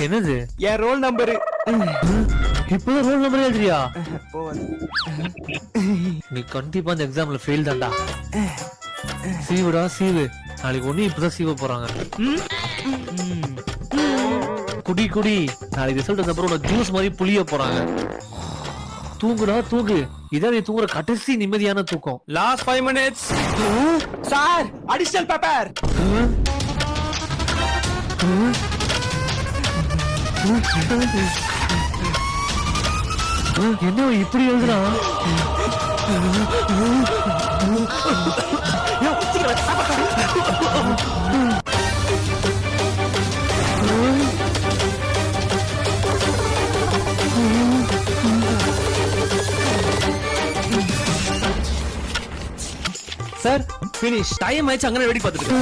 என்னது என் roll number இப்பதான் roll number எழுதுறியா? நீ கண்டிப்பா அந்த எக்ஸாம்ல ஃபெயில் தான்டா. சீவுடா சீவு. நாளைக்கு ஒண்ணு இப்பதான் சீவ போறாங்க. குடி குடி. நாளைக்கு ரிசல்ட் வந்த அப்புறம் ஜூஸ் மாதிரி புளிய போறாங்க. தூங்குடா தூங்கு. இதான் நீ தூங்குற கடைசி நிம்மதியான தூக்கம். Last 5 minutes sir additional paper என்ன இப்படி எழுதுறான்? சார் finish டைம் ஆயிச்சு அங்க வெடி பார்த்துட்டு